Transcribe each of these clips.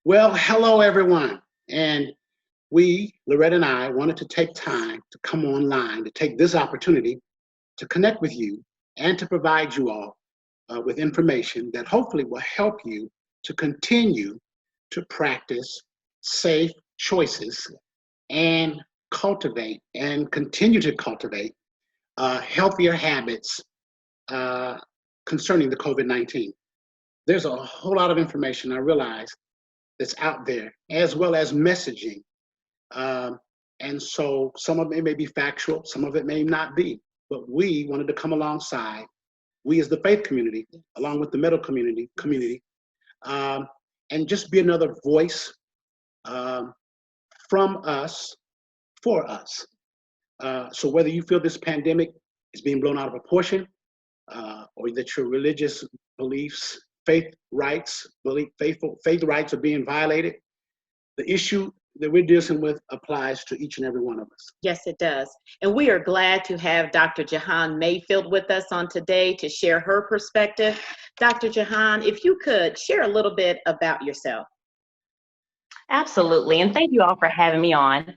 Well, hello everyone. And Loretta and I, wanted to take time to come online, to take this opportunity to connect with you and to provide you all with information that hopefully will help you to continue to practice safe choices and cultivate and continue to cultivate healthier habits uh, concerning the COVID-19. There's a whole lot of information I realize that's out there, as well as messaging. Um, and so some of it may be factual, some of it may not be. But we wanted to come alongside, we as the faith community, along with the medical community, um, and just be another voice um, from us, for us. So whether you feel this pandemic is being blown out of proportion, or that your religious beliefs, faith rights are being violated, the issue that we're dealing with applies to each and every one of us. Yes, it does. And we are glad to have Dr. Jihan Mayfield with us on today to share her perspective. Dr. Jihan, if you could share a little bit about yourself. Absolutely, and thank you all for having me on.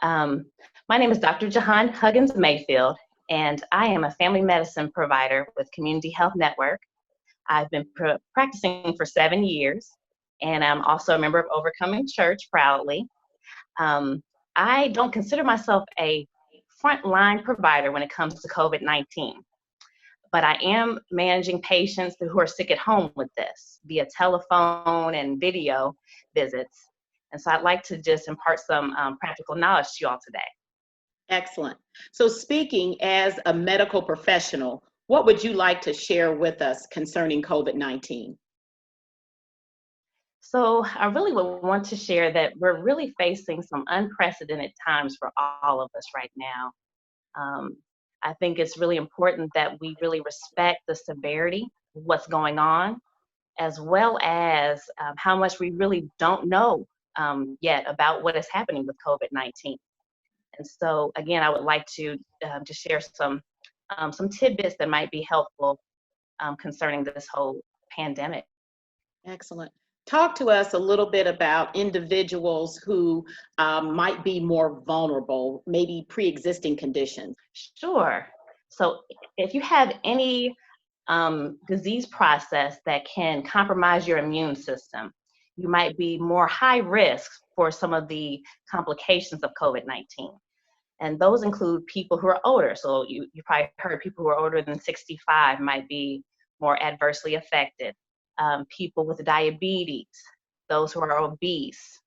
My name is Dr. Jihan Huggins Mayfield, and I am a family medicine provider with Community Health Network. I've been practicing for 7 years, and I'm also a member of Overcoming Church proudly. I don't consider myself a frontline provider when it comes to COVID-19, but I am managing patients who are sick at home with this via telephone and video visits. And so I'd like to just impart some practical knowledge to you all today. Excellent. So speaking as a medical professional, what would you like to share with us concerning COVID-19? So I really would want to share that we're really facing some unprecedented times for all of us right now. I think it's really important that we really respect the severity of what's going on, as well as how much we really don't know yet about what is happening with COVID-19. And so, again, I would like to just share some tidbits that might be helpful concerning this whole pandemic. Excellent. Talk to us a little bit about individuals who might be more vulnerable, maybe pre-existing conditions. Sure. So if you have any disease process that can compromise your immune system, you might be more high risk for some of the complications of COVID-19. And those include people who are older. So you probably heard people who are older than 65 might be more adversely affected. People with diabetes, those who are obese.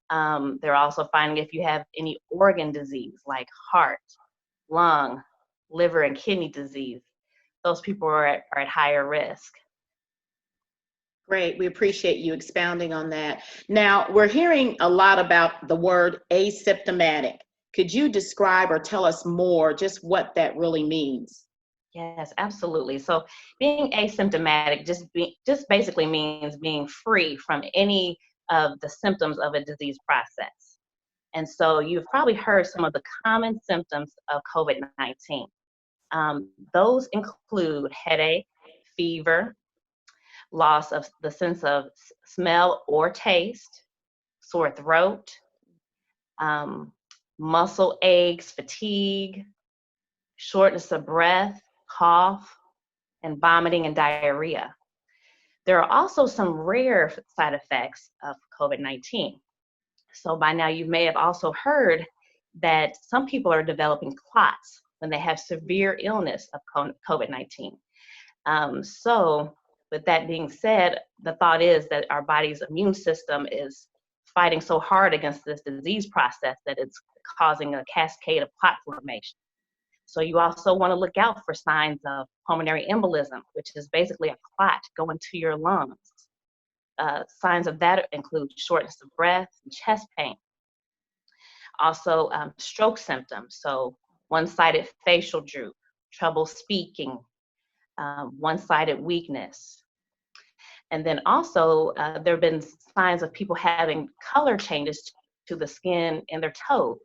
They're also finding if you have any organ disease like heart, lung, liver, and kidney disease, those people are at higher risk. Great, we appreciate you expounding on that. Now, we're hearing a lot about the word asymptomatic. Could you describe or tell us more just what that really means? Yes, absolutely. So being asymptomatic just basically means being free from any of the symptoms of a disease process. And so you've probably heard some of the common symptoms of COVID-19. Those include headache, fever, loss of the sense of smell or taste, sore throat, muscle aches, fatigue, shortness of breath, cough, and vomiting and diarrhea. There are also some rare side effects of COVID-19. So by now you may have also heard that some people are developing clots when they have severe illness of COVID-19. So with that being said, the thought is that our body's immune system is fighting so hard against this disease process that it's causing a cascade of clot formation. So you also want to look out for signs of pulmonary embolism, which is basically a clot going to your lungs. Signs of that include shortness of breath and chest pain. Also, stroke symptoms, so one-sided facial droop, trouble speaking, one-sided weakness. And then also, there have been signs of people having color changes to the skin and their toes.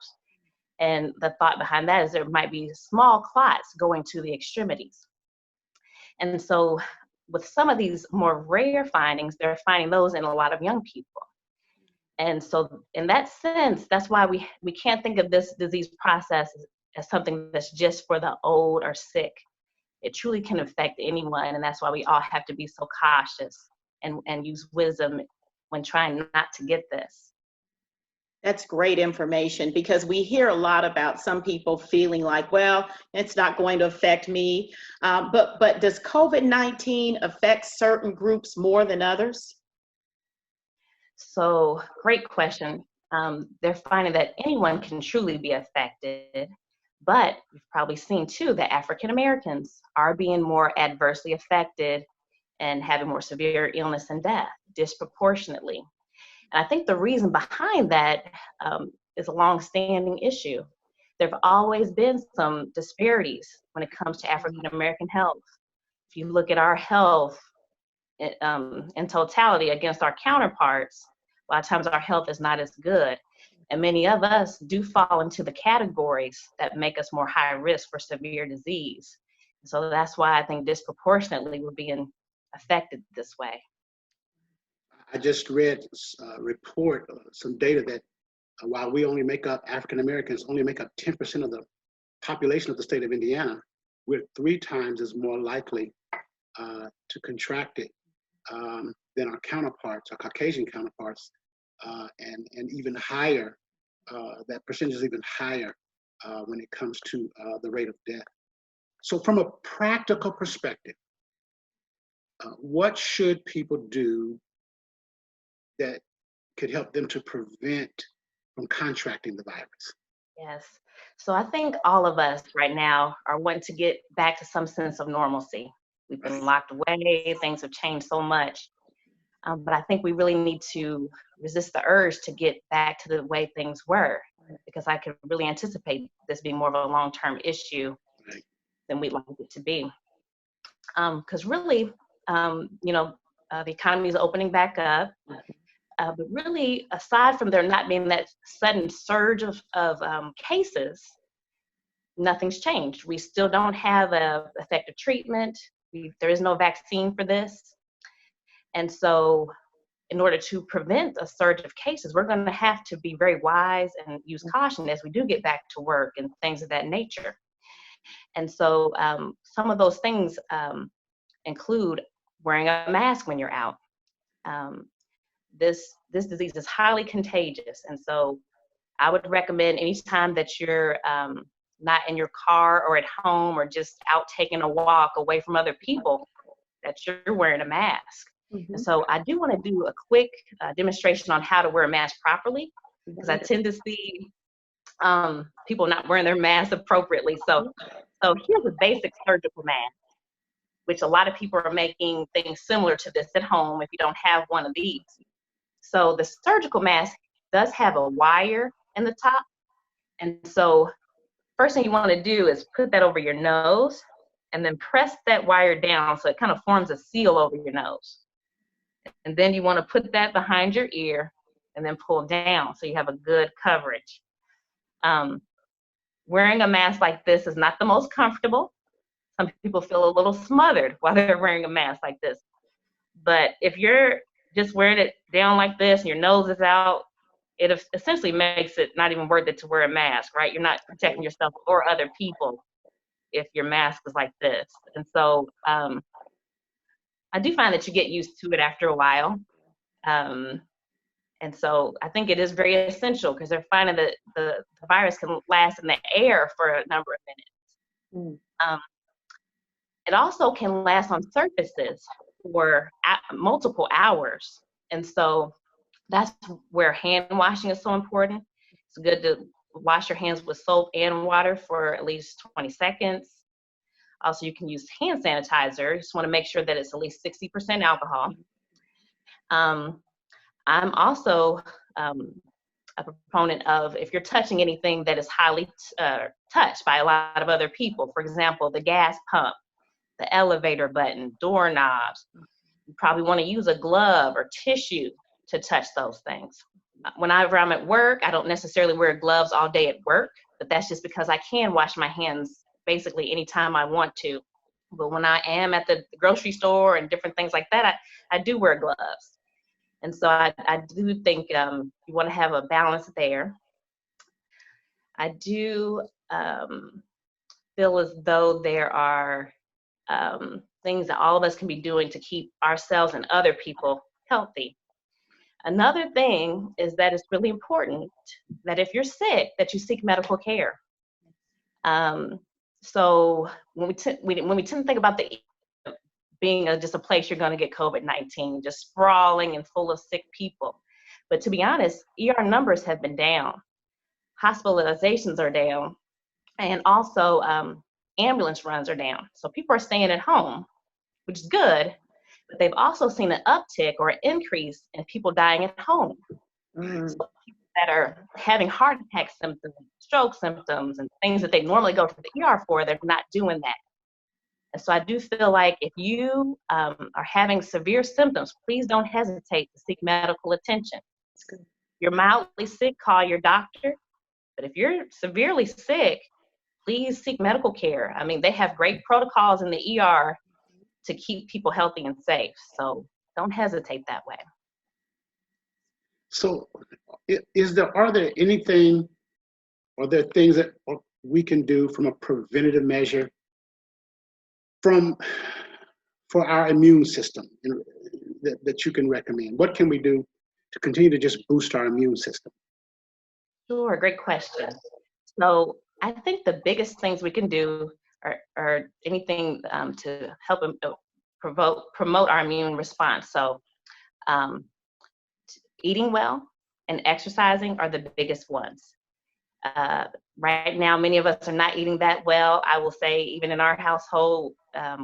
And the thought behind that is there might be small clots going to the extremities. And so with some of these more rare findings, they're finding those in a lot of young people. And so in that sense, that's why we can't think of this disease process as something that's just for the old or sick. It truly can affect anyone, and that's why we all have to be so cautious and use wisdom when trying not to get this. That's great information, because we hear a lot about some people feeling like, well, it's not going to affect me. But does COVID-19 affect certain groups more than others? So great question. They're finding that anyone can truly be affected, but you've probably seen too that African Americans are being more adversely affected and having more severe illness and death disproportionately. And I think the reason behind that is a long-standing issue. There have always been some disparities when it comes to African American health. If you look at our health in totality against our counterparts, a lot of times our health is not as good. And many of us do fall into the categories that make us more high risk for severe disease. So that's why I think disproportionately we're being affected this way. I just read a report, some data that while we only make up, African Americans only make up 10% of the population of the state of Indiana, we're 3 times as more likely to contract it than our counterparts, our Caucasian counterparts, and even higher, that percentage is even higher when it comes to the rate of death. So from a practical perspective, what should people do that could help them to prevent from contracting the virus? Yes. So I think all of us right now are wanting to get back to some sense of normalcy. We've been locked away, things have changed so much. But I think we really need to resist the urge to get back to the way things were, because I could really anticipate this being more of a long-term issue than we'd like it to be. Because really, the economy is opening back up. But really, aside from there not being that sudden surge of cases, nothing's changed. We still don't have an effective treatment. There is no vaccine for this. And so in order to prevent a surge of cases, we're going to have to be very wise and use caution as we do get back to work and things of that nature. And so some of those things include wearing a mask when you're out. This disease is highly contagious. And so I would recommend anytime that you're not in your car or at home or just out taking a walk away from other people, that you're wearing a mask. Mm-hmm. And so I do want to do a quick demonstration on how to wear a mask properly, because I tend to see people not wearing their masks appropriately. So here's a basic surgical mask, which a lot of people are making things similar to this at home if you don't have one of these. So the surgical mask does have a wire in the top. And so first thing you want to do is put that over your nose and then press that wire down so it kind of forms a seal over your nose. And then you want to put that behind your ear and then pull down so you have a good coverage. Wearing a mask like this is not the most comfortable. Some people feel a little smothered while they're wearing a mask like this. But if you're just wearing it down like this and your nose is out, it essentially makes it not even worth it to wear a mask, right? You're not protecting yourself or other people if your mask is like this. And so I do find that you get used to it after a while. And so I think it is very essential because they're finding that the virus can last in the air for a number of minutes. It also can last on surfaces for multiple hours. And so that's where hand washing is so important. It's good to wash your hands with soap and water for at least 20 seconds. Also, you can use hand sanitizer. You just want to make sure that it's at least 60% alcohol. I'm also a proponent of if you're touching anything that is highly touched by a lot of other people, for example, the gas pump, the elevator button, doorknobs, you probably want to use a glove or tissue to touch those things. Whenever I'm at work, I don't necessarily wear gloves all day at work, but that's just because I can wash my hands basically anytime I want to. But when I am at the grocery store and different things like that, I do wear gloves. And so I do think you want to have a balance there. I do feel as though there are things that all of us can be doing to keep ourselves and other people healthy. Another thing is that it's really important that if you're sick, that you seek medical care. So when we tend to think about the being just a place you're going to get COVID-19, just sprawling and full of sick people. But to be honest, ER numbers have been down, hospitalizations are down, and also ambulance runs are down. So people are staying at home, which is good, but they've also seen an uptick or an increase in people dying at home. Mm-hmm. So people that are having heart attack symptoms, stroke symptoms, and things that they normally go to the ER for, they're not doing that. And so I do feel like if you are having severe symptoms, please don't hesitate to seek medical attention. If you're mildly sick, call your doctor. But if you're severely sick, please seek medical care. I mean, they have great protocols in the ER to keep people healthy and safe. So don't hesitate that way. So are there things that we can do from a preventative measure for our immune system that you can recommend? What can we do to continue to just boost our immune system? Sure, great question. So I think the biggest things we can do are anything to help promote our immune response. So eating well and exercising are the biggest ones. Right now, many of us are not eating that well. I will say, even in our household,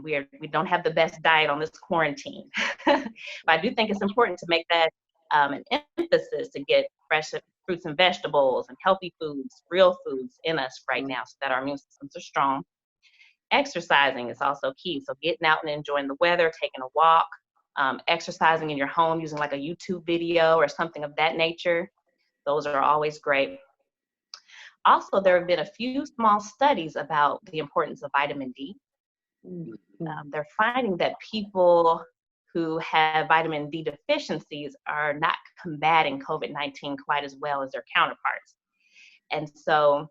we don't have the best diet on this quarantine. But I do think it's important to make that an emphasis to get fresh fruits and vegetables and healthy foods, real foods in us right now so that our immune systems are strong. Exercising is also key. So getting out and enjoying the weather, taking a walk, exercising in your home using like a YouTube video or something of that nature. Those are always great. Also, there have been a few small studies about the importance of vitamin D. They're finding that people who have vitamin D deficiencies are not combating COVID-19 quite as well as their counterparts. And so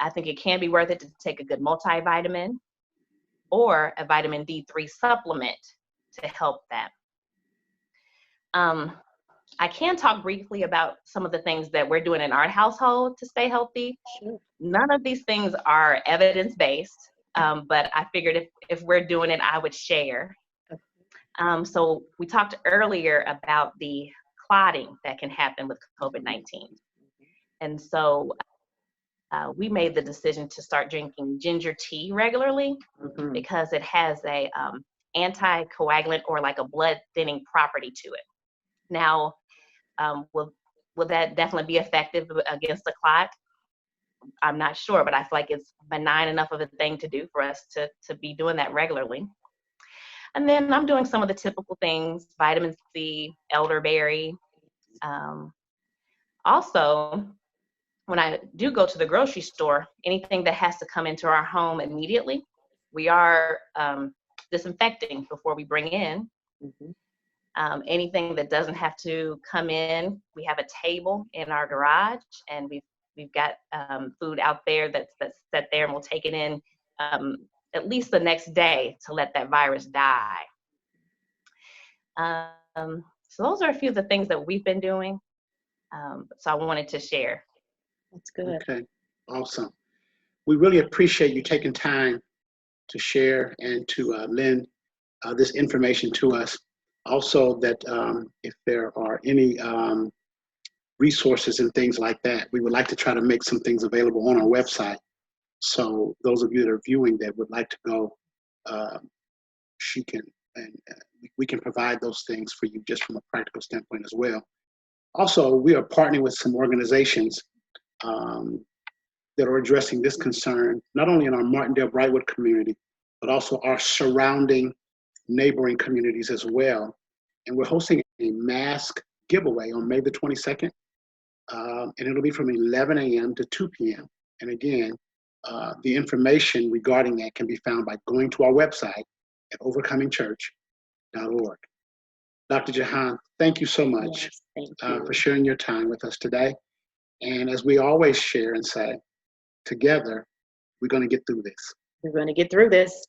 I think it can be worth it to take a good multivitamin or a vitamin D3 supplement to help that. I can talk briefly about some of the things that we're doing in our household to stay healthy. Sure. None of these things are evidence-based, but I figured if we're doing it, I would share. So we talked earlier about the clotting that can happen with COVID-19. And so we made the decision to start drinking ginger tea regularly because it has a anticoagulant or like a blood thinning property to it. Now, will that definitely be effective against the clot? I'm not sure, but I feel like it's benign enough of a thing to do for us to be doing that regularly. And then I'm doing some of the typical things, vitamin C, elderberry. Also, when I do go to the grocery store, anything that has to come into our home immediately, we are disinfecting before we bring in. Anything that doesn't have to come in, we have a table in our garage, and we've got food out there that's set there, and we'll take it in at least the next day to let that virus die. So those are a few of the things that we've been doing. So I wanted to share. That's good. Okay, awesome. We really appreciate you taking time to share and to lend this information to us. Also, that if there are any resources and things like that, we would like to try to make some things available on our website. So those of you that are viewing that would like to go, we can provide those things for you just from a practical standpoint as well. Also, we are partnering with some organizations that are addressing this concern, not only in our Martindale-Brightwood community, but also our surrounding neighboring communities as well. And we're hosting a mask giveaway on May the 22nd, and it'll be from 11 a.m. to 2 p.m. And again, The information regarding that can be found by going to our website at overcomingchurch.org. Dr. Jihan, thank you so much Yes, thank you. for sharing your time with us today. And as we always share and say, together, we're going to get through this. We're going to get through this.